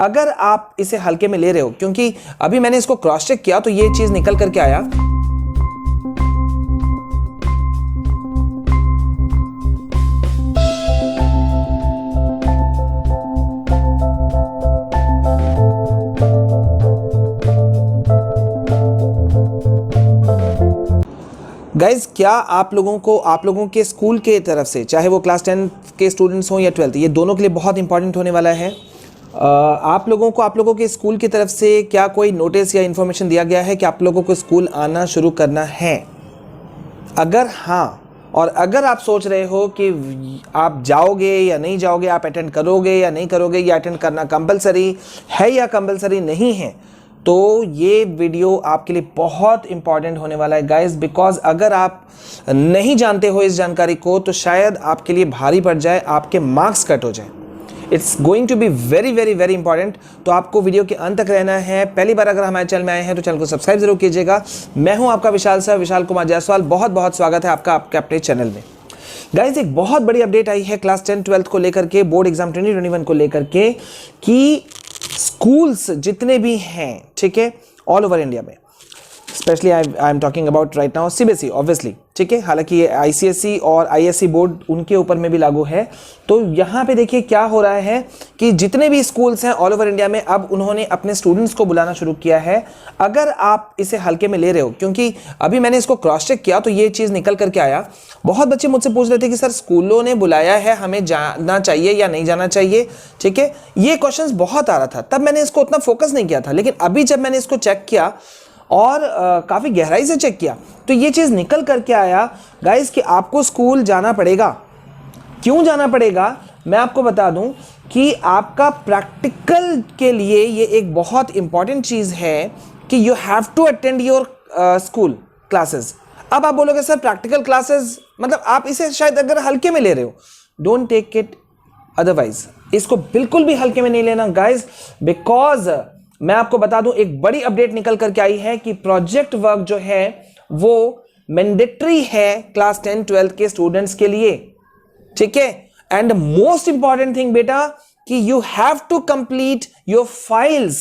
अगर आप इसे हल्के में ले रहे हो, क्योंकि अभी मैंने इसको क्रॉस चेक किया तो ये चीज निकल करके आया। गाइज, क्या आप लोगों के स्कूल के तरफ से, चाहे वो क्लास 10 के स्टूडेंट्स हों या 12th, ये दोनों के लिए बहुत इंपॉर्टेंट होने वाला है। आप लोगों के स्कूल की तरफ से क्या कोई नोटिस या इन्फॉर्मेशन दिया गया है कि आप लोगों को स्कूल आना शुरू करना है? अगर हाँ, और अगर आप सोच रहे हो कि आप जाओगे या नहीं जाओगे, आप अटेंड करोगे या नहीं करोगे, या अटेंड करना कंपलसरी है या कंपलसरी नहीं है, तो ये वीडियो आपके लिए बहुत इंपॉर्टेंट होने वाला है गाइस। बिकॉज अगर आप नहीं जानते हो इस जानकारी को तो शायद आपके लिए भारी पड़ जाए, आपके मार्क्स कट हो जाए। It's going to be very very very important. तो आपको वीडियो के अंत तक रहना है। पहली बार अगर हमारे चैनल में आए हैं तो चैनल को सब्सक्राइब जरूर कीजिएगा। मैं हूं आपका विशाल सर, विशाल कुमार जायसवाल। बहुत बहुत स्वागत है आपका आपके अपने चैनल में। गाइज, एक बहुत बड़ी अपडेट आई है क्लास 10 12th को लेकर के, बोर्ड एग्जाम 2021 को लेकर के, कि स्कूल्स जितने भी हैं, ठीक है, ऑल ओवर इंडिया में, specially I am talking about right now CBSE obviously, ठीक है, हालांकि ये आईसीएसई और आईएससी बोर्ड उनके ऊपर में भी लागू है। तो यहाँ पे देखिए क्या हो रहा है कि जितने भी स्कूल्स हैं ऑल ओवर इंडिया में, अब उन्होंने अपने स्टूडेंट्स को बुलाना शुरू किया है। अगर आप इसे हल्के में ले रहे हो, क्योंकि अभी मैंने इसको क्रॉस चेक किया तो ये चीज़ निकल करके आया। बहुत बच्चे मुझसे पूछ रहे थे कि सर स्कूलों ने बुलाया है, हमें जाना चाहिए या नहीं जाना चाहिए, ठीक है, ये क्वेश्चंस बहुत आ रहा था। तब मैंने इसको उतना फोकस नहीं किया था, लेकिन अभी जब मैंने इसको चेक किया और काफ़ी गहराई से चेक किया तो ये चीज़ निकल करके आया गाइस कि आपको स्कूल जाना पड़ेगा। क्यों जाना पड़ेगा, मैं आपको बता दूं कि आपका प्रैक्टिकल के लिए ये एक बहुत इंपॉर्टेंट चीज़ है कि you have to attend your school classes. अब आप बोलोगे सर प्रैक्टिकल क्लासेस मतलब आप इसे शायद अगर हल्के में ले रहे हो, डोंट टेक इट अदरवाइज। इसको बिल्कुल भी हल्के में नहीं लेना गाइस, बिकॉज मैं आपको बता दूं एक बड़ी अपडेट निकल करके आई है कि प्रोजेक्ट वर्क जो है वो मैंडेटरी है क्लास 10 12th के स्टूडेंट्स के लिए, ठीक है। एंड मोस्ट इंपॉर्टेंट थिंग बेटा कि you have to complete your files.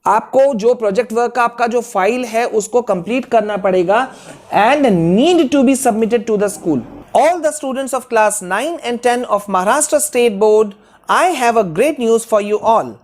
आपको जो प्रोजेक्ट वर्क का आपका जो फाइल है उसको कंप्लीट करना पड़ेगा and need to be submitted to the school. All the students of class 9 and 10 of Maharashtra State Board, I have a great news for you all.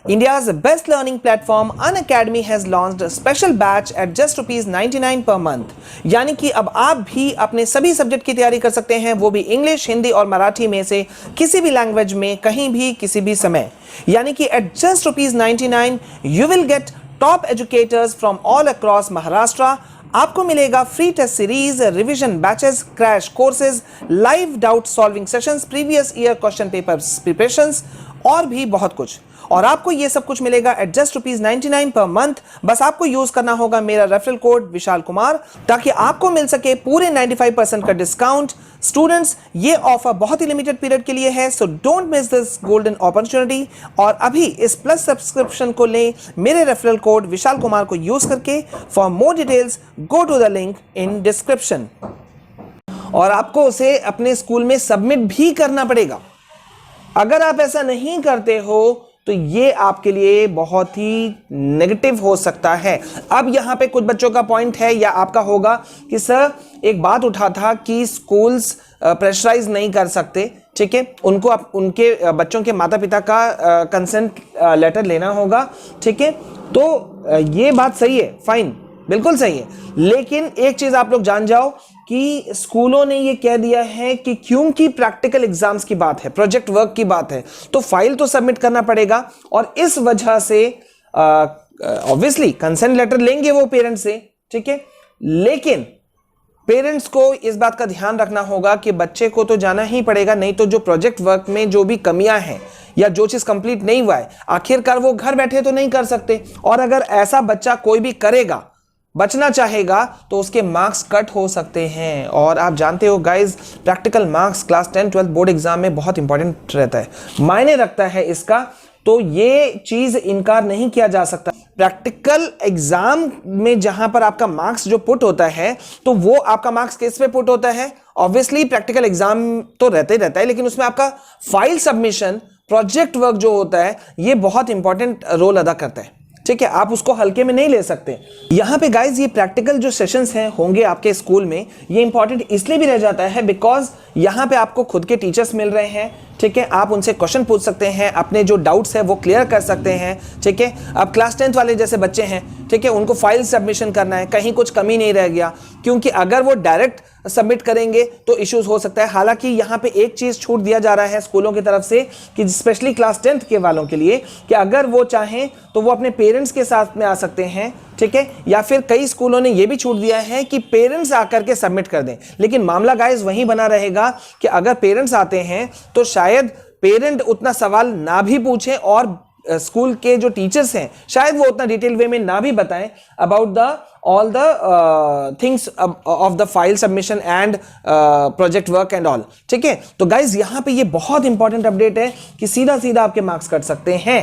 India's best learning platform Unacademy has launched a special batch at just ₹99 per month. यानी कि अब आप भी अपने सभी subject की तैयारी कर सकते हैं, वो भी इंग्लिश, हिंदी और मराठी में से किसी भी लैंग्वेज में, कहीं भी, किसी भी समय। यानी कि at just ₹99 you will get top educators from all across Maharashtra. आपको मिलेगा free test series, revision batches, crash courses, live doubt solving sessions, previous year question papers preparations और भी बहुत कुछ। और आपको ये सब कुछ मिलेगा एट जस्ट ₹99 पर मंथ। बस आपको यूज करना होगा मेरा रेफरल कोड विशाल कुमार, ताकि आपको मिल सके पूरे 95% का डिस्काउंट। स्टूडेंट्स, ये ऑफर बहुत ही लिमिटेड पीरियड के लिए है, so don't miss this golden opportunity. और अभी इस प्लस सब्सक्रिप्शन को लें मेरे रेफरल कोड विशाल कुमार को यूज करके। For more details go to the link in description. और आपको उसे अपने स्कूल में सबमिट भी करना पड़ेगा। अगर आप ऐसा नहीं करते हो तो ये आपके लिए बहुत ही नेगेटिव हो सकता है। अब यहां पे कुछ बच्चों का पॉइंट है या आपका होगा कि सर एक बात उठा था कि स्कूल्स प्रेशराइज नहीं कर सकते, ठीक है, उनको उनके बच्चों के माता पिता का कंसेंट लेटर लेना होगा, ठीक है। तो ये बात सही है, फाइन, बिल्कुल सही है। लेकिन एक चीज आप लोग जान जाओ कि स्कूलों ने ये कह दिया है कि क्योंकि प्रैक्टिकल एग्जाम्स की बात है, प्रोजेक्ट वर्क की बात है, तो फाइल तो सबमिट करना पड़ेगा। और इस वजह से ऑब्वियसली कंसेंट लेटर लेंगे वो पेरेंट्स से, ठीक है, लेकिन पेरेंट्स को इस बात का ध्यान रखना होगा कि बच्चे को तो जाना ही पड़ेगा, नहीं तो जो प्रोजेक्ट वर्क में जो भी कमियां हैं या जो चीज कंप्लीट नहीं हुआ है, आखिरकार वो घर बैठे तो नहीं कर सकते। और अगर ऐसा बच्चा कोई भी करेगा, बचना चाहेगा, तो उसके मार्क्स कट हो सकते हैं। और आप जानते हो guys, practical marks class 10 12 board exam में बहुत इंपॉर्टेंट रहता है, मायने रखता है इसका। तो ये चीज इनकार नहीं किया जा सकता। प्रैक्टिकल एग्जाम में जहां पर आपका मार्क्स जो पुट होता है, तो वो आपका मार्क्स किस पे पुट होता है? ऑब्वियसली प्रैक्टिकल एग्जाम तो रहता ही रहता है, लेकिन उसमें आपका फाइल सबमिशन प्रोजेक्ट वर्क जो होता है ये बहुत इंपॉर्टेंट रोल अदा करता है, ठीक है, आप उसको हल्के में नहीं ले सकते। यहाँ पे गाइज ये प्रैक्टिकल जो सेशंस हैं होंगे आपके स्कूल में, ये इंपॉर्टेंट इसलिए भी रह जाता है बिकॉज यहाँ पे आपको खुद के टीचर्स मिल रहे हैं, ठीक है, आप उनसे क्वेश्चन पूछ सकते हैं, अपने जो डाउट्स है वो क्लियर कर सकते हैं, ठीक है। अब क्लास 10th वाले जैसे बच्चे हैं, ठीक है, उनको फाइल सबमिशन करना है, कहीं कुछ कमी नहीं रह गया, क्योंकि अगर वो डायरेक्ट सबमिट करेंगे तो इश्यूज हो सकता है। हालांकि यहाँ पे एक चीज छूट दिया जा रहा है स्कूलों की तरफ से कि स्पेशली क्लास 10th के वालों के लिए कि अगर वो चाहें तो वो अपने पेरेंट्स के साथ में आ सकते हैं, ठीक है, या फिर कई स्कूलों ने ये भी छूट दिया है कि पेरेंट्स आकर के सबमिट कर दें। लेकिन मामला गाइस वहीं बना रहेगा कि अगर पेरेंट्स आते हैं तो शायद पेरेंट उतना सवाल ना भी पूछें और स्कूल के जो टीचर्स हैं शायद वो उतना डिटेल वे में ना भी बताएं about the all the things of the file submission and project work and all, ठीक है। तो गाइज यहाँ पे ये बहुत इंपॉर्टेंट अपडेट है कि सीधा सीधा आपके मार्क्स कट सकते हैं,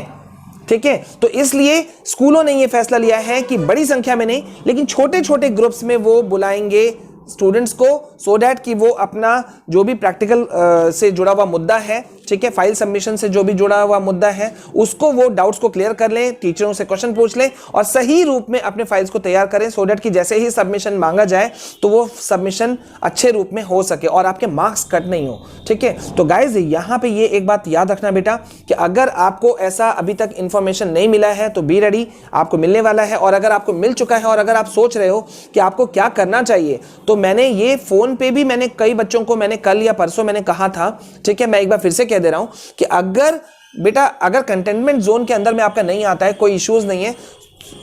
ठीक है। तो इसलिए स्कूलों ने ये फैसला लिया है कि बड़ी संख्या में नहीं लेकिन छोटे छोटे ग्रुप्स में वो बुलाएंगे स्टूडेंट्स को, सो दैट कि वो अपना जो भी प्रैक्टिकल से जुड़ा हुआ मुद्दा है, ठीक है, फाइल सबमिशन से जो भी जुड़ा हुआ मुद्दा है उसको वो डाउट्स को क्लियर कर लें, टीचरों से क्वेश्चन पूछ लें और सही रूप में अपने फाइल्स को तैयार करें, सो दैट कि जैसे ही सबमिशन मांगा जाए तो वो सबमिशन अच्छे रूप में हो सके और आपके मार्क्स कट नहीं हो, ठीक है। तो गाइज यहाँ पे ये एक बात याद रखना बेटा कि अगर आपको ऐसा अभी तक इंफॉर्मेशन नहीं मिला है तो बी रेडी, आपको मिलने वाला है। और अगर आपको मिल चुका है और अगर आप सोच रहे हो कि आपको क्या करना चाहिए, तो मैंने ये फोन पे भी मैंने कई बच्चों को मैंने कल या परसों मैंने कहा था, ठीक है, मैं एक बार फिर से कह दे रहा हूं कि अगर बेटा अगर कंटेनमेंट जोन के अंदर में आपका नहीं आता है, कोई इश्यूज नहीं है,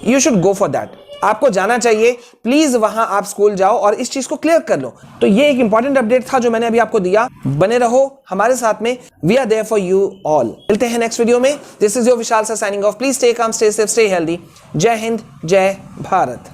you should go for that, आपको जाना चाहिए, प्लीज वहां आप स्कूल जाओ और इस चीज को क्लियर कर लो। तो ये एक इंपॉर्टेंट अपडेट था जो मैंने अभी आपको दिया। बने रहो हमारे साथ में, we are there for you all. मिलते हैं नेक्स्ट वीडियो में। This is your Vishal sir signing off. Please stay calm, stay safe, stay healthy. जय हिंद, जय भारत।